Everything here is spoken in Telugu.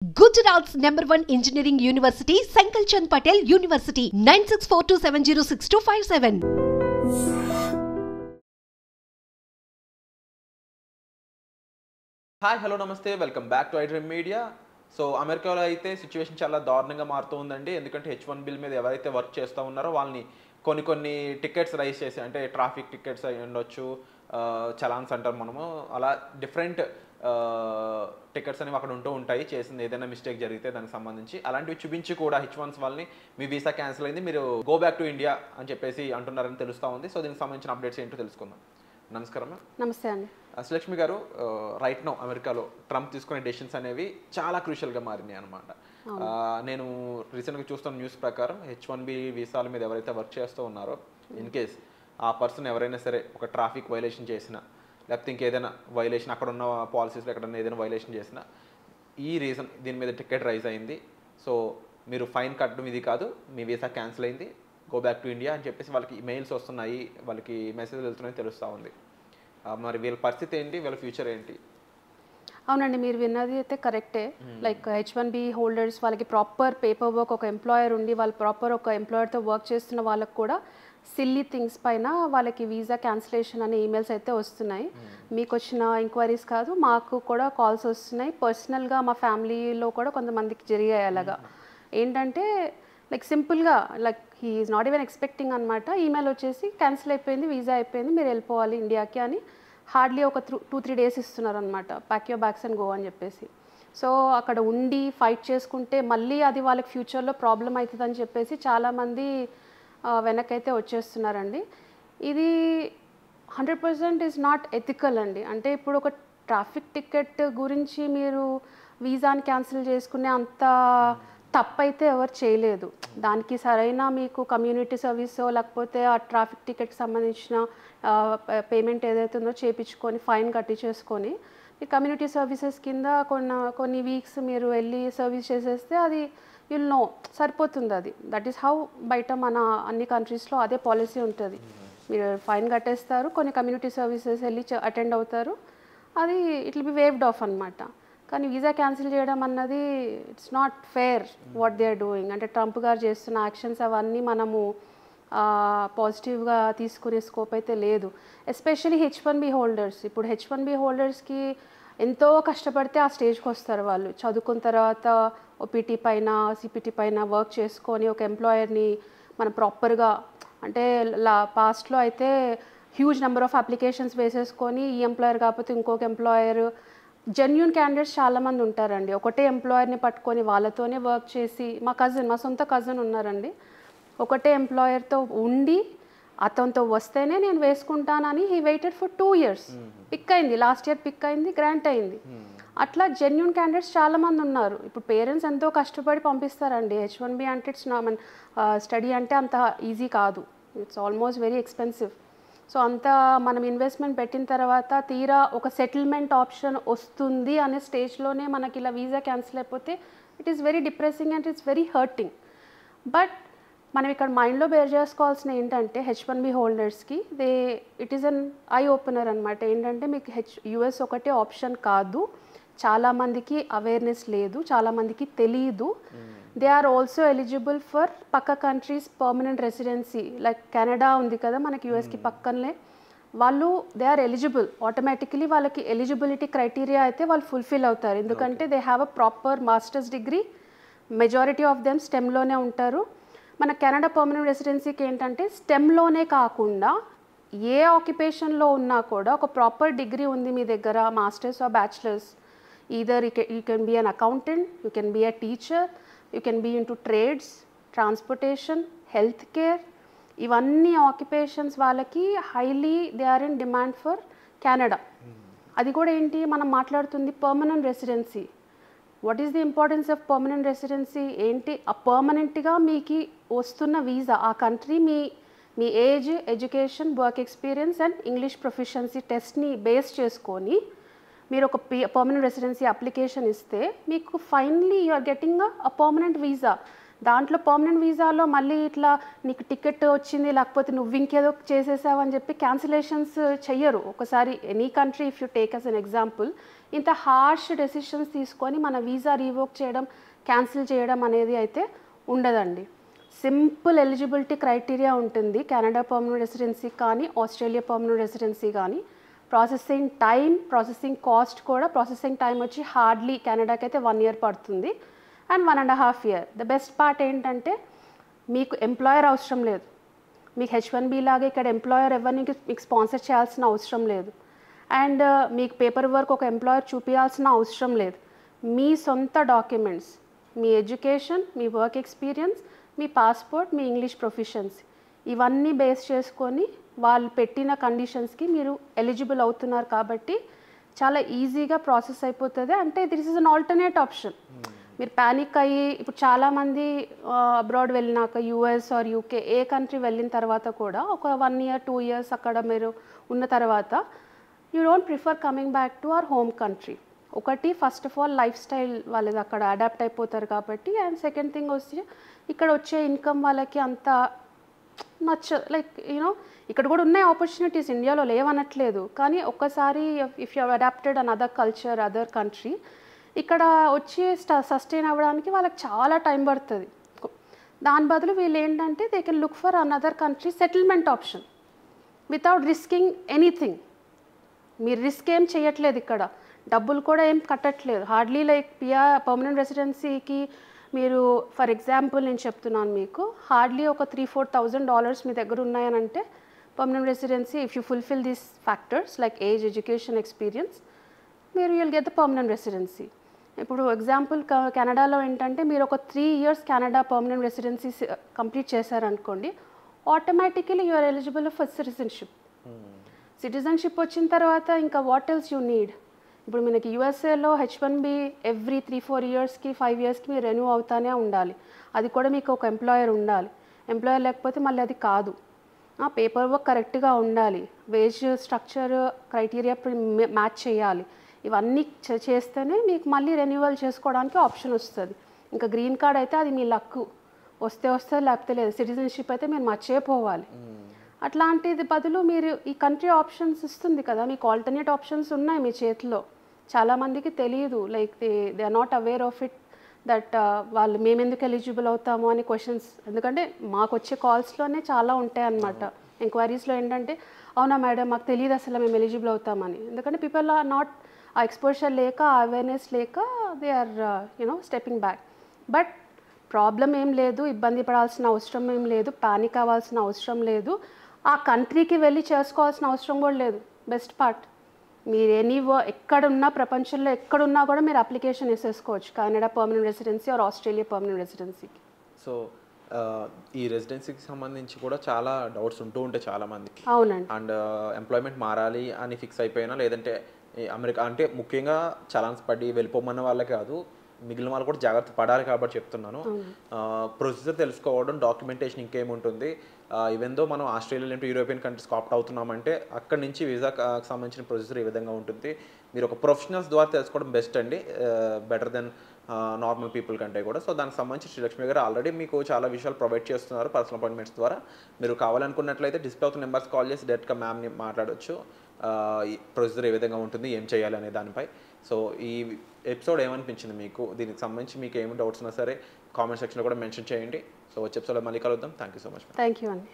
Gujarat's #1 engineering university, Sankalchand Patel University, 9642706257. Hi hello నమస్తే welcome back to iDream media. So అమెరికాలో అయితే సిచ్యువేషన్ చాలా దారుణంగా మారుతూ ఉందండి. ఎందుకంటే H1 బిల్ మీద ఎవరైతే వర్క్ చేస్తూ ఉన్నారో వాళ్ళని కొన్ని టికెట్స్ రైజ్ చేసి, అంటే ట్రాఫిక్ టికెట్స్ అయి ఉండొచ్చు, చలాన్స్ అంటారు మనము, అలా డిఫరెంట్ టికెట్స్ అనేవి అక్కడ ఉంటూ ఉంటాయి. చేసింది ఏదైనా మిస్టేక్ జరిగితే దానికి సంబంధించి అలాంటివి చూపించి కూడా H1s వాళ్ళని మీ వీసా క్యాన్సిల్ అయింది, మీరు గో బ్యాక్ టు ఇండియా అని చెప్పేసి అంటున్నారని తెలుస్తూ ఉంది. సో దీనికి సంబంధించిన అప్డేట్స్ ఏంటో తెలుసుకుందాం. నమస్కారం. నమస్తే అండి. శ్రీలక్ష్మి గారు, రైట్ నౌ అమెరికాలో ట్రంప్ తీసుకునే డెసిషన్స్ అనేవి చాలా క్రూషియల్గా మారినాయి అనమాట. నేను రీసెంట్గా చూస్తున్న న్యూస్ ప్రకారం H1B వీసాల మీద ఎవరైతే వర్క్ చేస్తూ ఉన్నారో, ఇన్ కేస్ ఆ పర్సన్ ఎవరైనా సరే ఒక ట్రాఫిక్ వైలేషన్ చేసినా, లేకపోతే ఇంకేదైనా వైలేషన్ అక్కడ ఉన్న పాలసీస్లో ఎక్కడైనా ఏదైనా వైలేషన్ చేసినా, ఈ రీజన్ దీని మీద టికెట్ రైజ్ అయింది, సో మీరు ఫైన్ కట్టడం ఇది కాదు, మీ వీసా క్యాన్సిల్ అయింది, గో బ్యాక్ టు ఇండియా అని చెప్పేసి వాళ్ళకి మెయిల్స్ వస్తున్నాయి, వాళ్ళకి మెసేజ్ వెళ్తున్నాయని తెలుస్తూ ఉంది. మరి వీళ్ళ పరిస్థితి ఏంటి, వీళ్ళ ఫ్యూచర్ ఏంటి? అవునండి, మీరు విన్నది అయితే కరెక్టే. లైక్ H1B హోల్డర్స్ వాళ్ళకి ప్రాపర్ పేపర్ వర్క్, ఒక ఎంప్లాయర్ ఉండి వాళ్ళు ప్రాపర్ ఒక ఎంప్లాయర్తో వర్క్ చేస్తున్న వాళ్ళకి కూడా సిల్లీ థింగ్స్ పైన వాళ్ళకి వీసా క్యాన్సిలేషన్ అనే ఈమెయిల్స్ అయితే వస్తున్నాయి. మీకు వచ్చిన ఎంక్వైరీస్ కాదు, మాకు కూడా కాల్స్ వస్తున్నాయి. పర్సనల్గా మా ఫ్యామిలీలో కూడా కొంతమందికి జరిగాయి అలాగా. ఏంటంటే లైక్ సింపుల్గా like he is not even expecting అనమాట. ఈమెయిల్ వచ్చేసి క్యాన్సిల్ అయిపోయింది, వీసా అయిపోయింది, మీరు వెళ్ళిపోవాలి ఇండియాకి అని హార్డ్లీ ఒక 2-3 డేస్ ఇస్తున్నారు అనమాట. Pack your bags and go అని చెప్పేసి. సో అక్కడ ఉండి ఫైట్ చేసుకుంటే మళ్ళీ అది వాళ్ళకి ఫ్యూచర్లో ప్రాబ్లం అవుతుందని చెప్పేసి చాలామంది వెనకైతే వచ్చేస్తున్నారండి. ఇది 100% ఈజ్ నాట్ ఎథికల్ అండి. అంటే ఇప్పుడు ఒక ట్రాఫిక్ టికెట్ గురించి మీరు వీసాని క్యాన్సిల్ చేసుకునే అంత తప్పైతే ఎవరు చేయలేదు. దానికి సరైన మీకు కమ్యూనిటీ సర్వీసో లేకపోతే ఆ ట్రాఫిక్ టికెట్కి సంబంధించిన పేమెంట్ ఏదైతే ఉందో చేయించుకొని ఫైన్ కట్టించేసుకొని ఈ కమ్యూనిటీ సర్వీసెస్ కింద కొన్ని వీక్స్ మీరు వెళ్ళి సర్వీస్ చేసేస్తే అది యుల్ నో సరిపోతుంది. అది దట్ ఈస్ హౌ బయట మన అన్ని కంట్రీస్లో అదే పాలసీ ఉంటుంది. మీరు ఫైన్ కట్టేస్తారు, కొన్ని కమ్యూనిటీ సర్వీసెస్ వెళ్ళి అటెండ్ అవుతారు, అది it will be waived off అనమాట. కానీ వీసా క్యాన్సిల్ చేయడం అన్నది it's not fair what they are doing. అంటే ట్రంప్ గారు చేస్తున్న యాక్షన్స్ అవన్నీ మనము పాజిటివ్గా తీసుకునే స్కోప్ అయితే లేదు. Especially H1B holders. ఇప్పుడు H1B హోల్డర్స్కి ఎంతో కష్టపడితే ఆ స్టేజ్కి వస్తారు. వాళ్ళు చదువుకున్న తర్వాత OPT పైన CPT పైన వర్క్ చేసుకొని ఒక ఎంప్లాయర్ని మనం ప్రాపర్గా, అంటే పాస్ట్లో అయితే హ్యూజ్ నెంబర్ ఆఫ్ అప్లికేషన్స్ వేసేసుకొని ఈ ఎంప్లాయర్ కాకపోతే ఇంకొక ఎంప్లాయర్, జెన్యూన్ క్యాండిడేట్స్ చాలామంది ఉంటారండి. ఒకటే ఎంప్లాయర్ని పట్టుకొని వాళ్ళతోనే వర్క్ చేసి, మా సొంత కజిన్ ఉన్నారండి, ఒకటే ఎంప్లాయర్తో ఉండి అతనితో వస్తేనే నేను వేసుకుంటానని he waited for 2 years. Pick అయింది, లాస్ట్ ఇయర్ పిక్ అయింది, గ్రాంట్ అయింది. అట్లా జెన్యూన్ క్యాండిడేట్స్ చాలామంది ఉన్నారు. ఇప్పుడు పేరెంట్స్ ఎంతో కష్టపడి పంపిస్తారండి. H1B అంటే ఇట్స్ స్టడీ అంటే అంత ఈజీ కాదు, it's almost very expensive. So అంతా మనం ఇన్వెస్ట్మెంట్ పెట్టిన తర్వాత తీరా ఒక సెటిల్మెంట్ ఆప్షన్ వస్తుంది అనే స్టేజ్లోనే మనకి ఇలా వీసా క్యాన్సిల్ అయిపోతే it is very depressing and it's very hurting. But మనం ఇక్కడ మైండ్లో బేర్ చేసుకోవాల్సిన ఏంటంటే H1B హోల్డర్స్కి it is an eye opener అనమాట. ఏంటంటే మీకు US ఒకటే ఆప్షన్ కాదు, చాలామందికి అవేర్నెస్ లేదు, చాలామందికి తెలియదు. They are also eligible for పక్క countries permanent residency. Like Canada ఉంది కదా మనకి USకి పక్కనే, వాళ్ళు దే ఆర్ ఎలిజిబుల్ ఆటోమేటికలీ. వాళ్ళకి ఎలిజిబిలిటీ క్రైటీరియా అయితే వాళ్ళు ఫుల్ఫిల్ అవుతారు, ఎందుకంటే they have a proper masters degree. Majority of them స్టెమ్లోనే ఉంటారు. మన కెనడా పర్మనెంట్ రెసిడెన్సీకి ఏంటంటే స్టెమ్లోనే కాకుండా ఏ ఆక్యుపేషన్లో ఉన్నా కూడా ఒక ప్రాపర్ డిగ్రీ ఉంది మీ దగ్గర, masters or bachelors. Either you can be an accountant, you can be a teacher, you can be into trades, transportation, health care. ఇవన్నీ ఆక్యుపేషన్స్ వాళ్ళకి highly they are in demand for Canada. అది కూడా ఏంటి, మనం మాట్లాడుతుంది permanent residency. What is the importance of permanent residency ఏంటి? ఆ పర్మనెంట్గా మీకు వస్తున్న వీసా ఆ కంట్రీ మీ age, education, work experience and English proficiency టెస్ట్ని బేస్ చేసుకొని మీరు ఒక పర్మనెంట్ రెసిడెన్సీ అప్లికేషన్ ఇస్తే మీకు finally you are getting a permanent visa. దాంట్లో పర్మనెంట్ వీసాలో మళ్ళీ ఇట్లా నీకు టికెట్ వచ్చింది లేకపోతే నువ్వు ఇంకేదో చేసేసావు అని చెప్పి క్యాన్సిలేషన్స్ చెయ్యరు. ఒకసారి any country if you take us an example, ఇంత హార్ష్ డెసిషన్స్ తీసుకొని మన వీసా రీవోక్ చేయడం, క్యాన్సిల్ చేయడం అనేది అయితే ఉండదండి. సింపుల్ ఎలిజిబిలిటీ క్రైటీరియా ఉంటుంది కెనడా పర్మనెంట్ రెసిడెన్సీ కానీ ఆస్ట్రేలియా పర్మనెంట్ రెసిడెన్సీ కానీ. ప్రాసెసింగ్ టైం, ప్రాసెసింగ్ కాస్ట్ కూడా, ప్రాసెసింగ్ టైం వచ్చి హార్డ్లీ కెనడాకి అయితే 1 year పడుతుంది and 1.5 year. The best part ఏంటంటే మీకు ఎంప్లాయర్ అవసరం లేదు. మీకు H1B లాగా ఇక్కడ ఎంప్లాయర్ ఎవరిని మీకు స్పాన్సర్ చేయాల్సిన అవసరం లేదు. అండ్ మీకు పేపర్ వర్క్ ఒక ఎంప్లాయర్ చూపించాల్సిన అవసరం లేదు. మీ సొంత డాక్యుమెంట్స్, మీ ఎడ్యుకేషన్, మీ వర్క్ ఎక్స్పీరియన్స్, మీ పాస్పోర్ట్, మీ ఇంగ్లీష్ ప్రొఫిషియన్సీ, ఇవన్నీ బేస్ చేసుకొని వాళ్ళు పెట్టిన కండిషన్స్కి మీరు ఎలిజిబుల్ అవుతున్నారు కాబట్టి చాలా ఈజీగా ప్రాసెస్ అయిపోతుంది. అంటే this is an alternate option. మీరు ప్యానిక్ అయ్యి ఇప్పుడు చాలామంది అబ్రాడ్ వెళ్ళినాక US ఆర్ UK ఏ కంట్రీ వెళ్ళిన తర్వాత కూడా ఒక 1 year 2 years అక్కడ మీరు ఉన్న తర్వాత you don't prefer coming back to our home country. ఒకటి first of all lifestyle వాళ్ళది అక్కడ అడాప్ట్ అయిపోతారు కాబట్టి. అండ్ సెకండ్ థింగ్ వచ్చి ఇక్కడ వచ్చే ఇన్కమ్ వాళ్ళకి అంత లైక్ యూనో ఇక్కడ కూడా ఉన్నాయి ఆపర్చునిటీస్, ఇండియాలో లేవనట్లేదు. కానీ ఒక్కసారి if you adapted an other culture, other country, ఇక్కడ వచ్చి సస్టైన్ అవ్వడానికి వాళ్ళకి చాలా టైం పడుతుంది. దాని బదులు వీళ్ళు ఏంటంటే they can look for another country settlement option without risking anything. మీరు రిస్క్ ఏం చేయట్లేదు, ఇక్కడ డబ్బులు కూడా ఏం కట్టట్లేదు. హార్డ్లీ లైక్ పర్మనెంట్ రెసిడెన్సీకి మీరు ఫర్ ఎగ్జాంపుల్ నేను చెప్తున్నాను మీకు, హార్డ్లీ ఒక $3,000-4,000 మీ దగ్గర ఉన్నాయనంటే permanent residency if you fulfil these factors like age, education, experience, మీరు will get the permanent residency. ఇప్పుడు ఎగ్జాంపుల్ కెనడాలో ఏంటంటే మీరు ఒక 3 years Canada permanent residency complete చేశారనుకోండి, automatically you are eligible for citizenship. Citizenship వచ్చిన తర్వాత ఇంకా వాట్ ఎల్స్ యూ నీడ్. ఇప్పుడు మనకి USAలో H1B ఎవ్రీ 3-4 yearsకి 5 yearsకి మీరు రెన్యూ అవుతానే ఉండాలి. అది కూడా మీకు ఒక ఎంప్లాయర్ ఉండాలి. ఎంప్లాయర్ లేకపోతే మళ్ళీ అది కాదు. పేపర్ వర్క్ కరెక్ట్గా ఉండాలి, వేజ్ స్ట్రక్చర్ క్రైటీరియా మ్యాచ్ చేయాలి. ఇవన్నీ చేస్తేనే మీకు మళ్ళీ రెన్యువల్ చేసుకోవడానికి ఆప్షన్ వస్తుంది. ఇంకా గ్రీన్ కార్డ్ అయితే అది మీ లక్, వస్తే లేకపోతే లేదు. సిటిజన్షిప్ అయితే మీరు మర్చిపోవాలి. అట్లాంటిది బదులు మీరు ఈ కంట్రీ ఆప్షన్స్ ఇస్తుంది కదా, మీకు ఆల్టర్నేట్ ఆప్షన్స్ ఉన్నాయి మీ చేతిలో. చాలామందికి తెలియదు, like they are not aware of it that వాళ్ళు మేము ఎందుకు ఎలిజిబుల్ అవుతాము అని క్వశ్చన్స్. ఎందుకంటే మాకు వచ్చే కాల్స్లోనే చాలా ఉంటాయి అన్నమాట. ఎంక్వైరీస్లో ఏంటంటే అవునా మేడం మాకు తెలియదు అసలు మేము ఎలిజిబుల్ అవుతామని. ఎందుకంటే పీపుల్ ఆర్ నాట్, ఆ ఎక్స్పోజర్ లేక, ఆ అవేర్నెస్ లేక they are stepping back. But problem ఏం లేదు, ఇబ్బంది పడాల్సిన అవసరం ఏం లేదు, పానిక్ అవ్వాల్సిన అవసరం లేదు, ఆ కంట్రీకి వెళ్ళి చేసుకోవాల్సిన అవసరం కూడా లేదు. బెస్ట్ పార్ట్, మీరు ఎక్కడున్నా ప్రపంచంలో ఎక్కడున్నా కూడా మీరు అప్లికేషన్ వేసేసుకోవచ్చు Canada permanent residency or Australia permanent రెసిడెన్సీకి. సో ఈ రెసిడెన్సీకి సంబంధించి కూడా చాలా డౌట్స్ ఉంటూ ఉంటాయి చాలామందికి. అవునండి. అండ్ ఎంప్లాయ్మెంట్ మారాలి అని ఫిక్స్ అయిపోయినా, లేదంటే అమెరికా అంటే ముఖ్యంగా చలాన్స్ పడి వెళ్ళిపోమన్న వాళ్ళే కాదు, మిగిలిన వాళ్ళు కూడా జాగ్రత్త పడాలి కాబట్టి చెప్తున్నాను. ప్రొసీజర్ తెలుసుకోవడం, డాక్యుమెంటేషన్ ఇంకేముంటుంది. ఈవెన్ దో మనం ఆస్ట్రేలియా లేదంటే యూరోపియన్ కంట్రీస్కి ఆప్ట్ అవుతున్నామంటే అక్కడి నుంచి వీసాకి సంబంధించిన ప్రొసీజర్ ఈ విధంగా ఉంటుంది. మీరు ఒక ప్రొఫెషనల్స్ ద్వారా తెలుసుకోవడం బెస్ట్ అండి, బెటర్ దెన్ నార్మల్ పీపుల్ కంటే కూడా. సో దానికి సంబంధించి శ్రీలక్ష్మి గారు ఆల్రెడీ మీకు చాలా విషయాలు ప్రొవైడ్ చేస్తున్నారు పర్సనల్ అపాయింట్మెంట్స్ ద్వారా. మీరు కావాలనుకున్నట్లయితే డిస్ప్లే అవుతున్న నెంబర్స్ కాల్ చేసి డైరెక్ట్గా మ్యామ్ని మాట్లాడవచ్చు, ఈ ప్రొసీజర్ ఏ విధంగా ఉంటుంది, ఏం చేయాలి అనే దానిపై. సో ఈ ఎపిసోడ్ ఏమనిపించింది మీకు, దీనికి సంబంధించి మీకు ఏమి డౌట్స్ ఉన్నా సరే కామెంట్ సెక్షన్లో కూడా మెన్షన్ చేయండి. సో వచ్చే ఎపిసోడ్లో మళ్ళీ కలుద్దాం. Thank you so much. Thank you అండి.